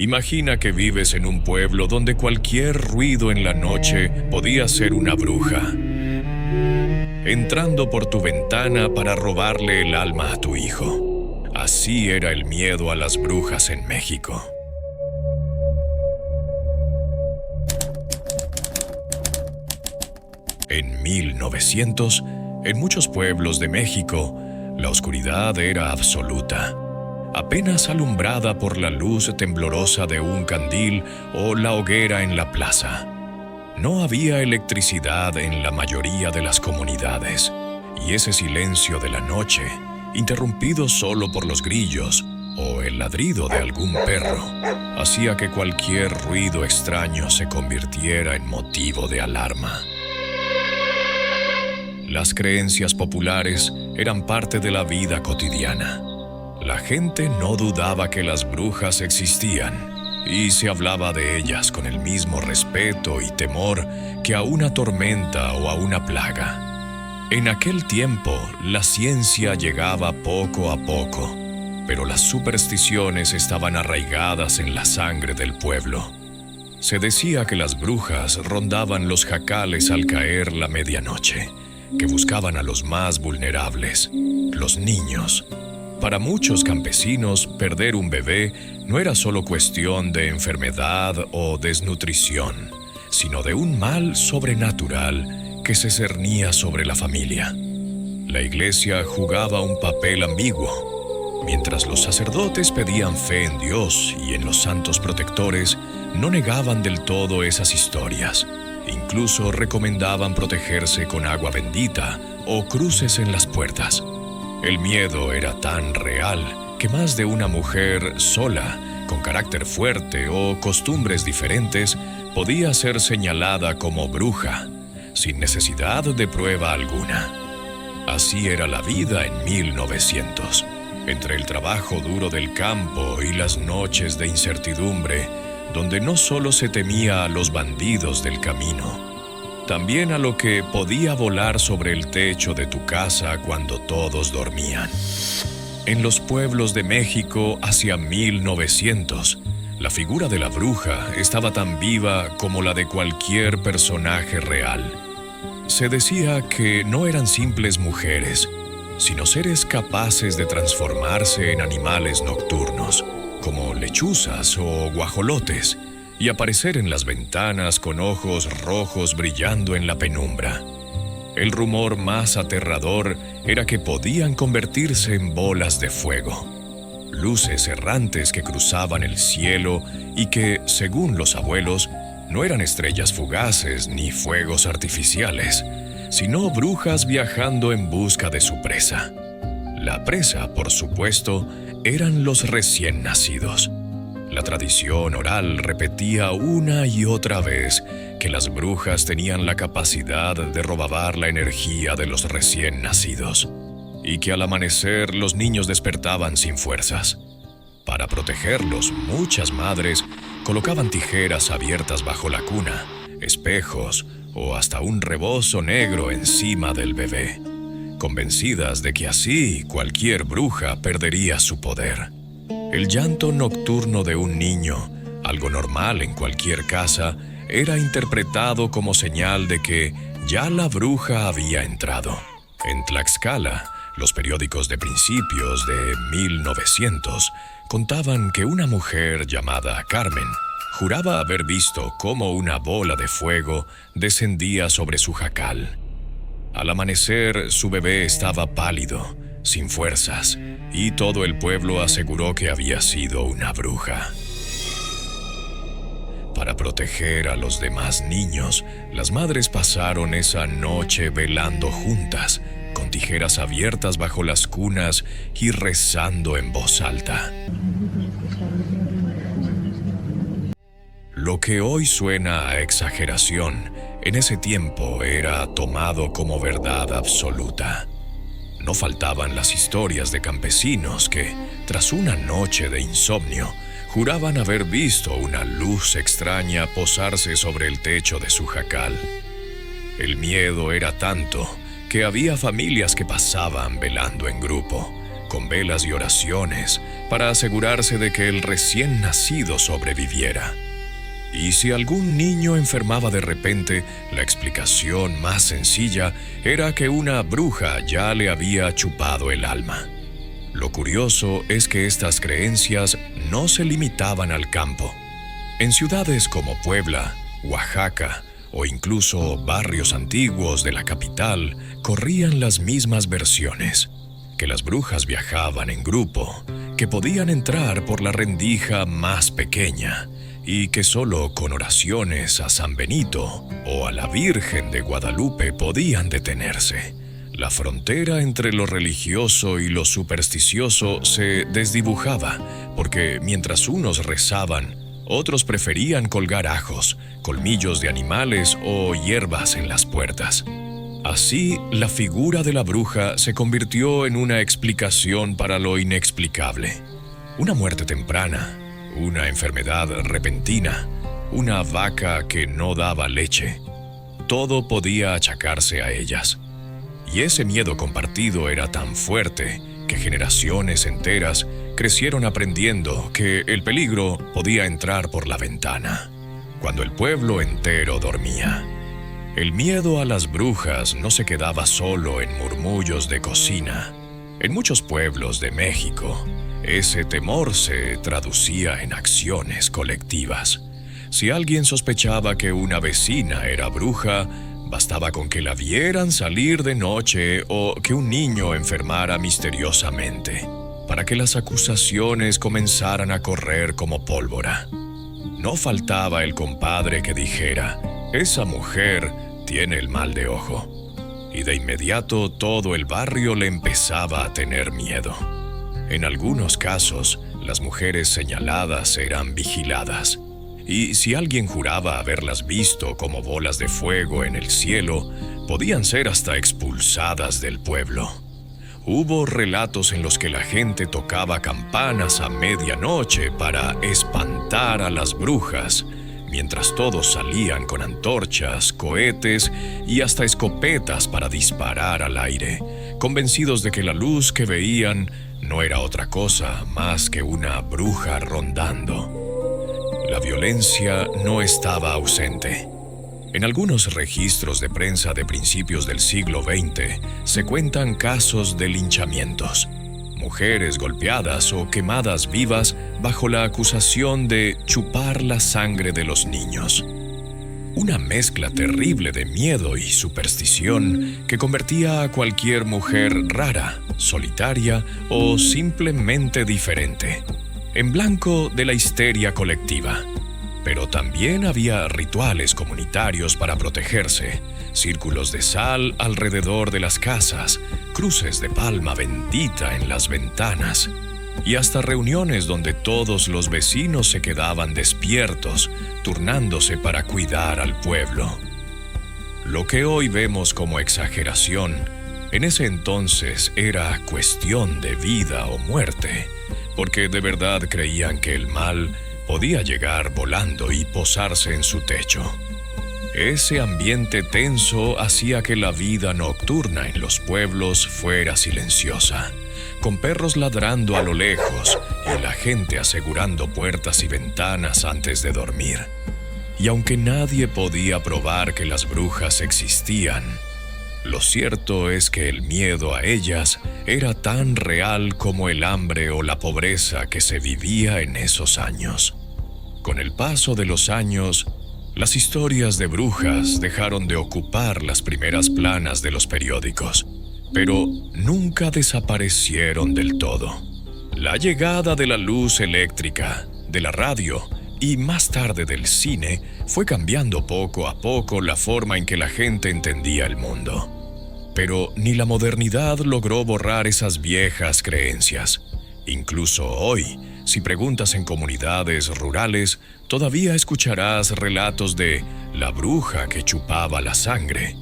Imagina que vives en un pueblo donde cualquier ruido en la noche podía ser una bruja, entrando por tu ventana para robarle el alma a tu hijo. Así era el miedo a las brujas en México. En 1900, en muchos pueblos de México, la oscuridad era absoluta, apenas alumbrada por la luz temblorosa de un candil o la hoguera en la plaza. No había electricidad en la mayoría de las comunidades, y ese silencio de la noche, interrumpido solo por los grillos o el ladrido de algún perro, hacía que cualquier ruido extraño se convirtiera en motivo de alarma. Las creencias populares eran parte de la vida cotidiana. La gente no dudaba que las brujas existían y se hablaba de ellas con el mismo respeto y temor que a una tormenta o a una plaga. En aquel tiempo, la ciencia llegaba poco a poco, pero las supersticiones estaban arraigadas en la sangre del pueblo. Se decía que las brujas rondaban los jacales al caer la medianoche, que buscaban a los más vulnerables, los niños. Para muchos campesinos, perder un bebé no era solo cuestión de enfermedad o desnutrición, sino de un mal sobrenatural que se cernía sobre la familia. La iglesia jugaba un papel ambiguo. Mientras los sacerdotes pedían fe en Dios y en los santos protectores, no negaban del todo esas historias. Incluso recomendaban protegerse con agua bendita o cruces en las puertas. El miedo era tan real que más de una mujer sola, con carácter fuerte o costumbres diferentes, podía ser señalada como bruja, sin necesidad de prueba alguna. Así era la vida en 1900. Entre el trabajo duro del campo y las noches de incertidumbre, donde no solo se temía a los bandidos del camino, también a lo que podía volar sobre el techo de tu casa cuando todos dormían. En los pueblos de México hacia 1900, la figura de la bruja estaba tan viva como la de cualquier personaje real. Se decía que no eran simples mujeres, sino seres capaces de transformarse en animales nocturnos, como lechuzas o guajolotes, y aparecer en las ventanas con ojos rojos brillando en la penumbra. El rumor más aterrador era que podían convertirse en bolas de fuego, luces errantes que cruzaban el cielo y que, según los abuelos, no eran estrellas fugaces ni fuegos artificiales, sino brujas viajando en busca de su presa. La presa, por supuesto, eran los recién nacidos. La tradición oral repetía una y otra vez que las brujas tenían la capacidad de robar la energía de los recién nacidos y que al amanecer los niños despertaban sin fuerzas. Para protegerlos, muchas madres colocaban tijeras abiertas bajo la cuna, espejos o hasta un rebozo negro encima del bebé, convencidas de que así cualquier bruja perdería su poder. El llanto nocturno de un niño, algo normal en cualquier casa, era interpretado como señal de que ya la bruja había entrado. En Tlaxcala, los periódicos de principios de 1900 contaban que una mujer llamada Carmen juraba haber visto cómo una bola de fuego descendía sobre su jacal. Al amanecer, su bebé estaba pálido, sin fuerzas, y todo el pueblo aseguró que había sido una bruja. Para proteger a los demás niños, las madres pasaron esa noche velando juntas, con tijeras abiertas bajo las cunas y rezando en voz alta. Lo que hoy suena a exageración, en ese tiempo era tomado como verdad absoluta. No faltaban las historias de campesinos que, tras una noche de insomnio, juraban haber visto una luz extraña posarse sobre el techo de su jacal. El miedo era tanto que había familias que pasaban velando en grupo, con velas y oraciones, para asegurarse de que el recién nacido sobreviviera. Y si algún niño enfermaba de repente, la explicación más sencilla era que una bruja ya le había chupado el alma. Lo curioso es que estas creencias no se limitaban al campo. En ciudades como Puebla, Oaxaca o incluso barrios antiguos de la capital corrían las mismas versiones, que las brujas viajaban en grupo, que podían entrar por la rendija más pequeña y que solo con oraciones a San Benito o a la Virgen de Guadalupe podían detenerse. La frontera entre lo religioso y lo supersticioso se desdibujaba, porque mientras unos rezaban, otros preferían colgar ajos, colmillos de animales o hierbas en las puertas. Así, la figura de la bruja se convirtió en una explicación para lo inexplicable. Una muerte temprana, una enfermedad repentina, una vaca que no daba leche. Todo podía achacarse a ellas. Y ese miedo compartido era tan fuerte que generaciones enteras crecieron aprendiendo que el peligro podía entrar por la ventana, cuando el pueblo entero dormía. El miedo a las brujas no se quedaba solo en murmullos de cocina. En muchos pueblos de México, ese temor se traducía en acciones colectivas. Si alguien sospechaba que una vecina era bruja, bastaba con que la vieran salir de noche o que un niño enfermara misteriosamente, para que las acusaciones comenzaran a correr como pólvora. No faltaba el compadre que dijera: «Esa mujer tiene el mal de ojo», y de inmediato todo el barrio le empezaba a tener miedo. En algunos casos, las mujeres señaladas eran vigiladas, y si alguien juraba haberlas visto como bolas de fuego en el cielo, podían ser hasta expulsadas del pueblo. Hubo relatos en los que la gente tocaba campanas a medianoche para espantar a las brujas, mientras todos salían con antorchas, cohetes y hasta escopetas para disparar al aire, convencidos de que la luz que veían no era otra cosa más que una bruja rondando. La violencia no estaba ausente. En algunos registros de prensa de principios del siglo XX se cuentan casos de linchamientos, mujeres golpeadas o quemadas vivas bajo la acusación de chupar la sangre de los niños. Una mezcla terrible de miedo y superstición que convertía a cualquier mujer rara, solitaria o simplemente diferente en blanco de la histeria colectiva. Pero también había rituales comunitarios para protegerse, círculos de sal alrededor de las casas, cruces de palma bendita en las ventanas, y hasta reuniones donde todos los vecinos se quedaban despiertos, turnándose para cuidar al pueblo. Lo que hoy vemos como exageración, en ese entonces era cuestión de vida o muerte, porque de verdad creían que el mal podía llegar volando y posarse en su techo. Ese ambiente tenso hacía que la vida nocturna en los pueblos fuera silenciosa, con perros ladrando a lo lejos y la gente asegurando puertas y ventanas antes de dormir. Y aunque nadie podía probar que las brujas existían, lo cierto es que el miedo a ellas era tan real como el hambre o la pobreza que se vivía en esos años. Con el paso de los años, las historias de brujas dejaron de ocupar las primeras planas de los periódicos, pero nunca desaparecieron del todo. La llegada de la luz eléctrica, de la radio y más tarde del cine fue cambiando poco a poco la forma en que la gente entendía el mundo. Pero ni la modernidad logró borrar esas viejas creencias. Incluso hoy, si preguntas en comunidades rurales, todavía escucharás relatos de la bruja que chupaba la sangre,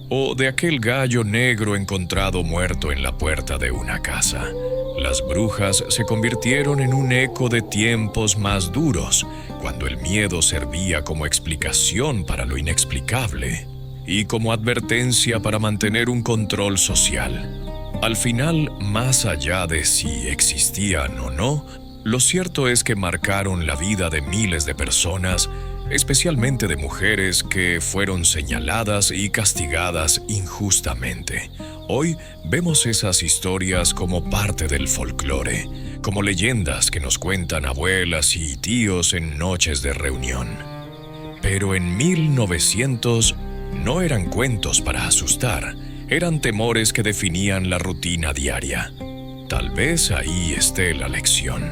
o de aquel gallo negro encontrado muerto en la puerta de una casa. Las brujas se convirtieron en un eco de tiempos más duros, cuando el miedo servía como explicación para lo inexplicable y como advertencia para mantener un control social. Al final, más allá de si existían o no, lo cierto es que marcaron la vida de miles de personas, especialmente de mujeres que fueron señaladas y castigadas injustamente. Hoy vemos esas historias como parte del folclore, como leyendas que nos cuentan abuelas y tíos en noches de reunión. Pero en 1900 no eran cuentos para asustar, eran temores que definían la rutina diaria. Tal vez ahí esté la lección,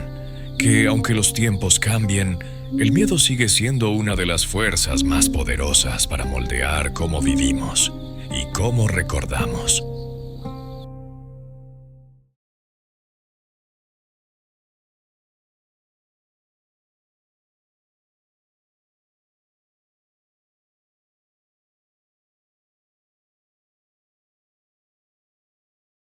que aunque los tiempos cambien, el miedo sigue siendo una de las fuerzas más poderosas para moldear cómo vivimos y cómo recordamos.